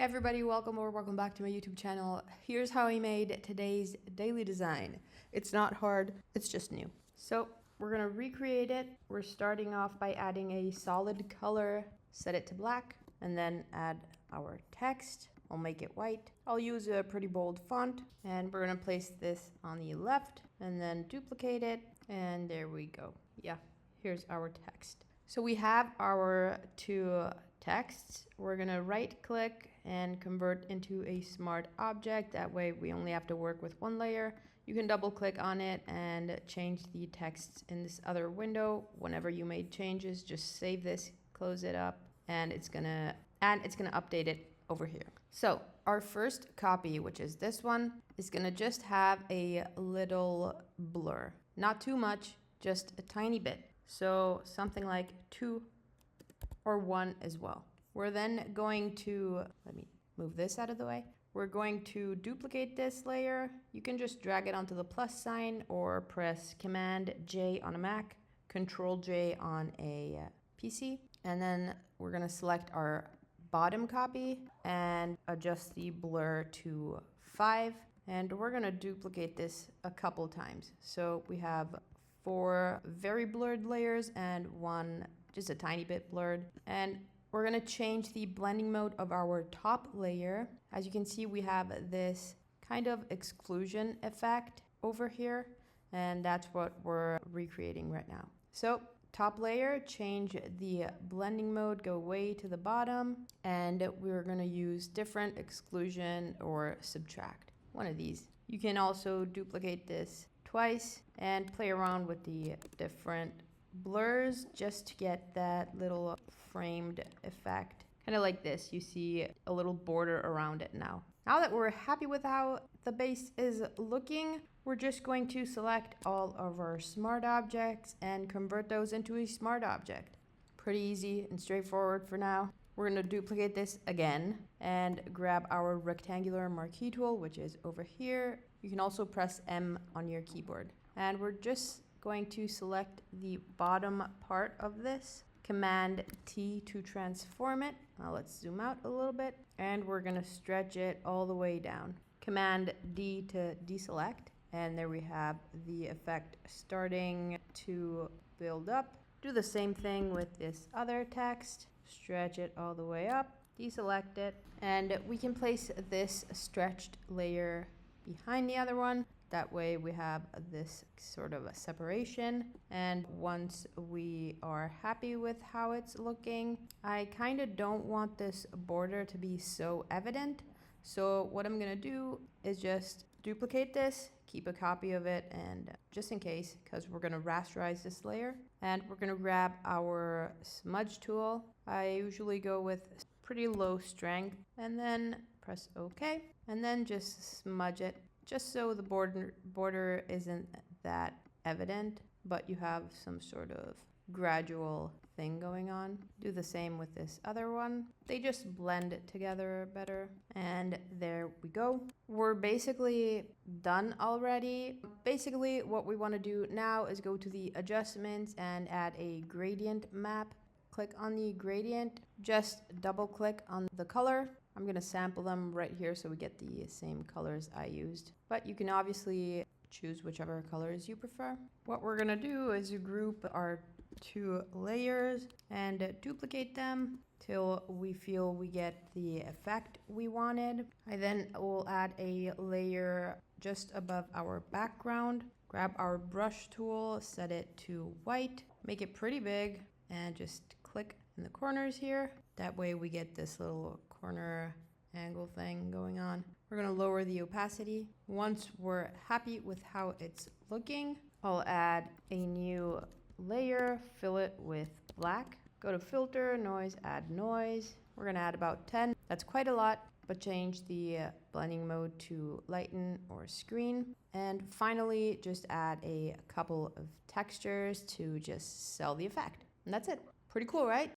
everybody, welcome back to my YouTube channel. Here's how I made today's daily design. It's not hard, it's just new. So we're gonna recreate it. We're starting off by adding a solid color, set it to black, and then add our text. I'll make it white. I'll use a pretty bold font, and we're gonna place this on the left and then duplicate it, and there we go. Yeah, here's our text. So we have our two texts. We're gonna right click and convert into a smart object. That way we only have to work with one layer. You can double click on it and change the text in this other window. Whenever you made changes, just save this, close it up, and it's gonna update it over here. So our first copy, which is this one, is gonna just have a little blur. Not too much, just a tiny bit. So something like 2 or 1 as well. We're then going to, let me move this out of the way. We're going to duplicate this layer. You can just drag it onto the plus sign or press Command J on a Mac, Control J on a PC. And then we're gonna select our bottom copy and adjust the blur to 5. And we're gonna duplicate this a couple times. So we have 4 very blurred layers and 1 just a tiny bit blurred. And we're gonna change the blending mode of our top layer. As you can see, we have this kind of exclusion effect over here, and that's what we're recreating right now. So top layer, change the blending mode, go way to the bottom, and we're gonna use different exclusion or subtract, one of these. You can also duplicate this twice and play around with the different blurs just to get that little framed effect. Kind of like this, you see a little border around it now. Now that we're happy with how the base is looking, we're just going to select all of our smart objects and convert those into a smart object. Pretty easy and straightforward for now. We're going to duplicate this again and grab our rectangular marquee tool, which is over here. You can also press M on your keyboard. And we're just going to select the bottom part of this, Command T to transform it. Now let's zoom out a little bit, and we're gonna stretch it all the way down. Command D to deselect, and there we have the effect starting to build up. Do the same thing with this other text, stretch it all the way up, deselect it, and we can place this stretched layer behind the other one. That way we have this sort of a separation. And once we are happy with how it's looking, I kind of don't want this border to be so evident. So what I'm gonna do is just duplicate this, keep a copy of it, and just in case, because we're gonna rasterize this layer, and we're gonna grab our smudge tool. I usually go with pretty low strength, and then press OK, and then just smudge it, just so the border isn't that evident, but you have some sort of gradual thing going on. Do the same with this other one. They just blend together better. And there we go. We're basically done already. Basically, what we want to do now is go to the adjustments and add a gradient map. Click on the gradient, just double click on the color. I'm going to sample them right here so we get the same colors I used. But you can obviously choose whichever colors you prefer. What we're going to do is group our 2 layers and duplicate them till we feel we get the effect we wanted. I then will add a layer just above our background. Grab our brush tool, set it to white, make it pretty big, and just click in the corners here. That way we get this little corner angle thing going on. We're going to lower the opacity. Once we're happy with how it's looking, I'll add a new layer, fill it with black. Go to filter, noise, add noise. We're going to add about 10. That's quite a lot, but change the blending mode to lighten or screen. And finally, just add a couple of textures to just sell the effect. And that's it. Pretty cool, right?